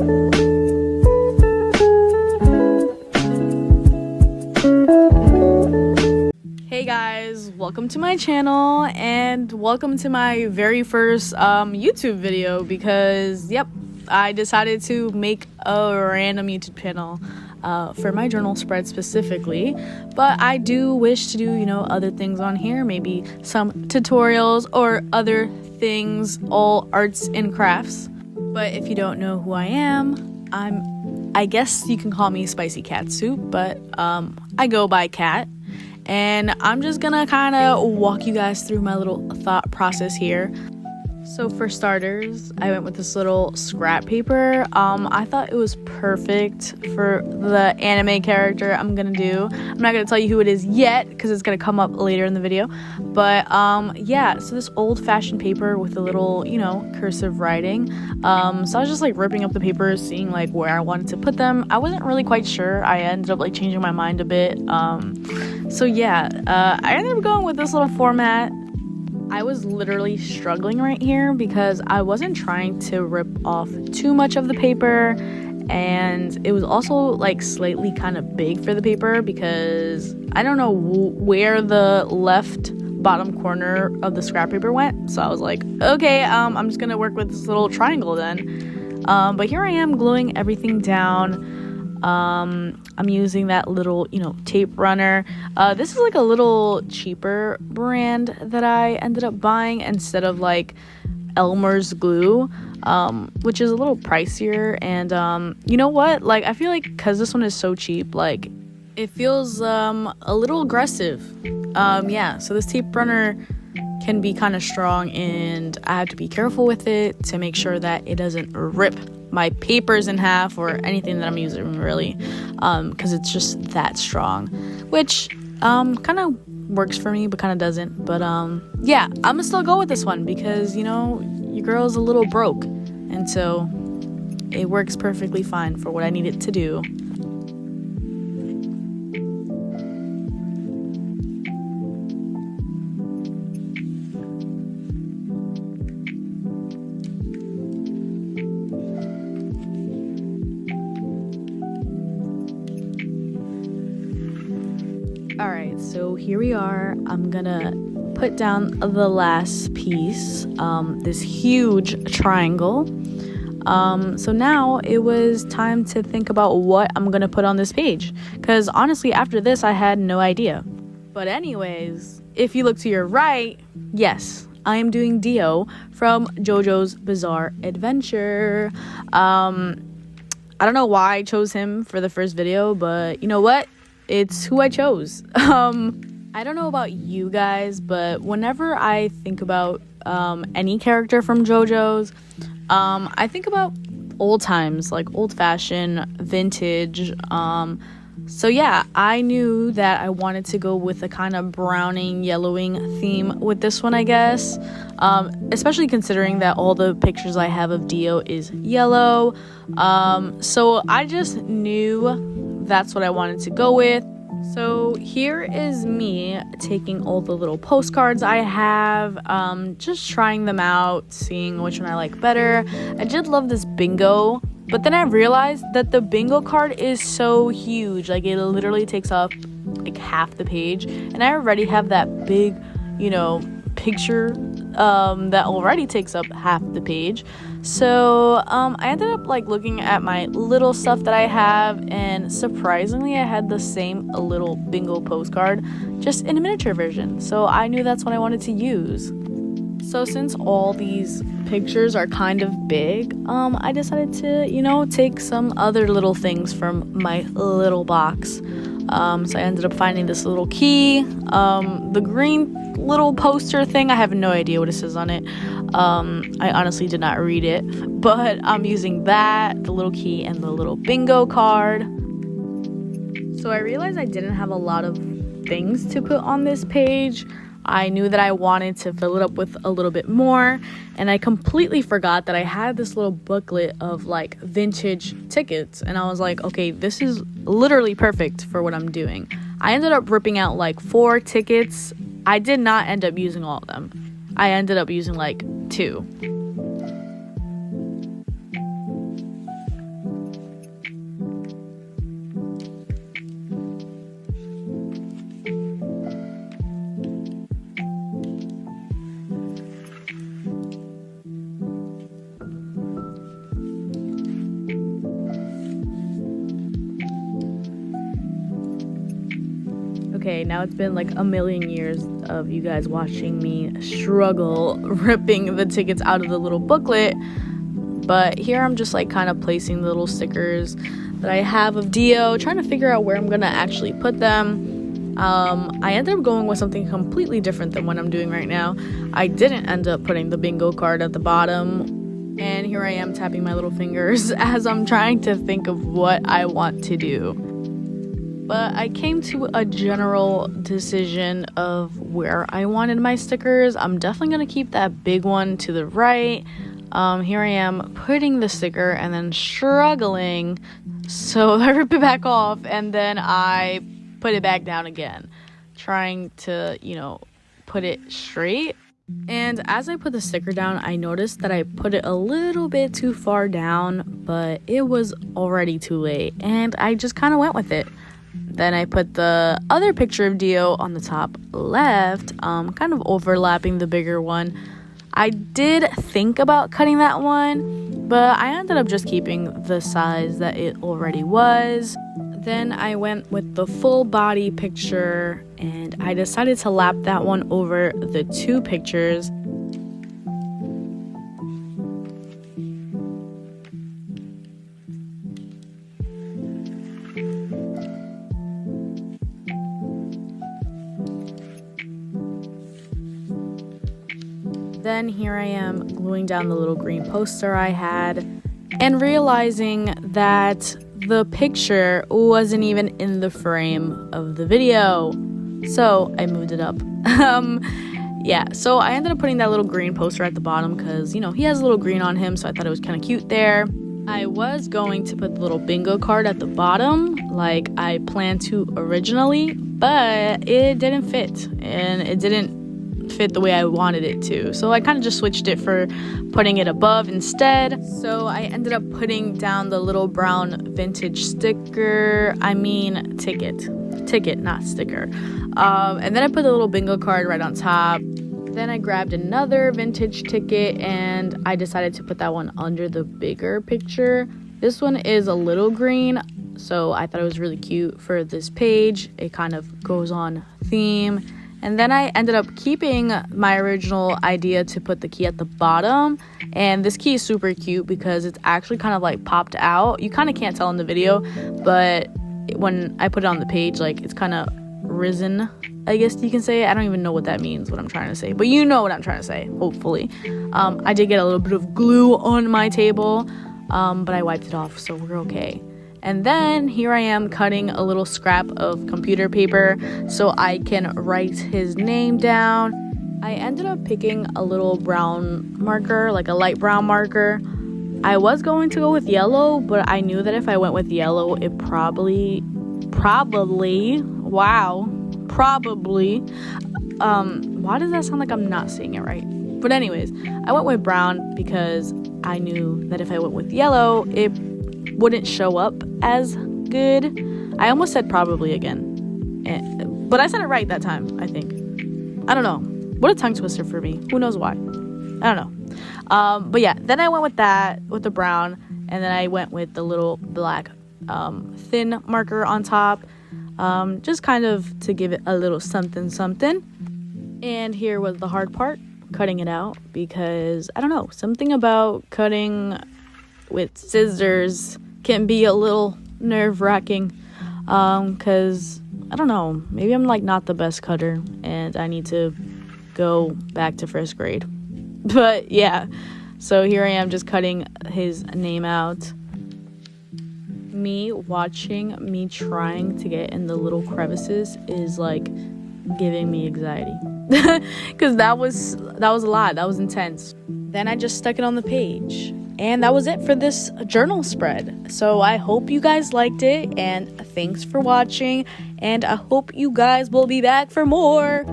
Hey guys, welcome to my channel and welcome to my very first YouTube video because yep, I decided to make a random YouTube channel for my journal spread specifically, but I do wish to do, you know, other things on here, maybe some tutorials or other things, all arts and crafts. But if you don't know who I am, I guess you can call me Spicy Cat Soup, but I go by Cat. And I'm just gonna kind of walk you guys through my little thought process here. So for starters, I went with this little scrap paper. I thought it was perfect for the anime character I'm gonna do. I'm not gonna tell you who it is yet because it's gonna come up later in the video. But yeah, so this old-fashioned paper with a little, you know, cursive writing. So I was just like ripping up the papers, seeing like where I wanted to put them. I wasn't really quite sure. I ended up like changing my mind a bit. So yeah, I ended up going with this little format. I was literally struggling right here because I wasn't trying to rip off too much of the paper, and it was also like slightly kind of big for the paper because I don't know where the left bottom corner of the scrap paper went. So I was like, okay, I'm just gonna work with this little triangle then. But here I am gluing everything down. I'm using that little, you know, tape runner. This is like a little cheaper brand that I ended up buying instead of like Elmer's glue, which is a little pricier. And you know what, like I feel like because this one is so cheap, like it feels a little aggressive. Yeah, so this tape runner can be kind of strong and I have to be careful with it to make sure that it doesn't rip my papers in half or anything that I'm using really, because it's just that strong, which kind of works for me but kind of doesn't. But yeah, I'm gonna still go with this one because, you know, your girl's a little broke, and so it works perfectly fine for what I need it to do. Alright, so here we are. I'm gonna put down the last piece, this huge triangle. So now it was time to think about what I'm gonna put on this page, because honestly after this I had no idea. But anyways, if you look to your right, yes, I am doing Dio from JoJo's Bizarre Adventure. I don't know why I chose him for the first video, but you know what? It's who I chose. I don't know about you guys, but whenever I think about any character from JoJo's, I think about old times, like old-fashioned, vintage. So yeah, I knew that I wanted to go with a kind of browning, yellowing theme with this one, I guess. Especially considering that all the pictures I have of Dio is yellow. So I just knew that's what I wanted to go with. So here is me taking all the little postcards I have, just trying them out, seeing which one I like better. I did love this bingo, but then I realized that the bingo card is so huge, like it literally takes up like half the page, and I already have that big, you know, picture that already takes up half the page. So I ended up like looking at my little stuff that I have, and surprisingly I had the same little bingo postcard, just in a miniature version. So I knew that's what I wanted to use. So since all these pictures are kind of big, I decided to, you know, take some other little things from my little box. So I ended up finding this little key, the green little poster thing. I have no idea what it says on it. I honestly did not read it, but I'm using that, the little key, and the little bingo card. So I realized I didn't have a lot of things to put on this page. I knew that I wanted to fill it up with a little bit more, and I completely forgot that I had this little booklet of like vintage tickets, and I was like, okay, this is literally perfect for what I'm doing. I ended up ripping out like 4 tickets. I did not end up using all of them. I ended up using like 2. okay, now it's been like a million years of you guys watching me struggle ripping the tickets out of the little booklet. But here I'm just like kind of placing the little stickers that I have of Dio, trying to figure out where I'm gonna actually put them. I ended up going with something completely different than what I'm doing right now. I didn't end up putting the bingo card at the bottom. And here I am tapping my little fingers as I'm trying to think of what I want to do. But I came to a general decision of where I wanted my stickers. I'm definitely going to keep that big one to the right. Here I am putting the sticker and then struggling. So I rip it back off and then I put it back down again, trying to, put it straight. And as I put the sticker down, I noticed that I put it a little bit too far down, but it was already too late, and I just kind of went with it. Then I put the other picture of Dio on the top left, kind of overlapping the bigger one. I did think about cutting that one, but I ended up just keeping the size that it already was. Then I went with the full body picture, and I decided to lap that one over the two pictures. Then here I am gluing down the little green poster I had and realizing that the picture wasn't even in the frame of the video. So I moved it up. So I ended up putting that little green poster at the bottom because, he has a little green on him, so I thought it was kind of cute there. I was going to put the little bingo card at the bottom like I planned to originally, but it didn't fit, and it didn't fit the way I wanted it to. So I kind of just switched it for putting it above instead. So I ended up putting down the little brown vintage sticker. Ticket, not sticker. And then I put the little bingo card right on top. Then I grabbed another vintage ticket and I decided to put that one under the bigger picture. This one is a little green, so I thought it was really cute for this page. It kind of goes on theme. And then I ended up keeping my original idea to put the key at the bottom. And this key is super cute because it's actually kind of like popped out. You kind of can't tell in the video, but when I put it on the page, like it's kind of risen, I guess you can say. I don't even know what that means, what I'm trying to say. But you know what I'm trying to say, hopefully. I did get a little bit of glue on my table, but I wiped it off, so we're okay. And then here I am cutting a little scrap of computer paper so I can write his name down. I ended up picking a little brown marker, like a light brown marker. I was going to go with yellow, but I knew that if I went with yellow, it probably, why does that sound like I'm not saying it right? But anyways, I went with brown because I knew that if I went with yellow, it wouldn't show up as good. I almost said probably again, but I said it right that time, I think. I don't know. What a tongue twister for me. Who knows why? I don't know. But yeah, then I went with that, with the brown, and then I went with the little black thin marker on top, just kind of to give it a little something. And here was the hard part, cutting it out, because I don't know, something about cutting with scissors can be a little nerve-wracking, because I don't know, maybe I'm like not the best cutter and I need to go back to first grade. But yeah, so here I am just cutting his name out. Me watching me trying to get in the little crevices is like giving me anxiety because that was a lot. That was intense. Then I just stuck it on the page. And that was it for this journal spread. So I hope you guys liked it, and thanks for watching, and I hope you guys will be back for more.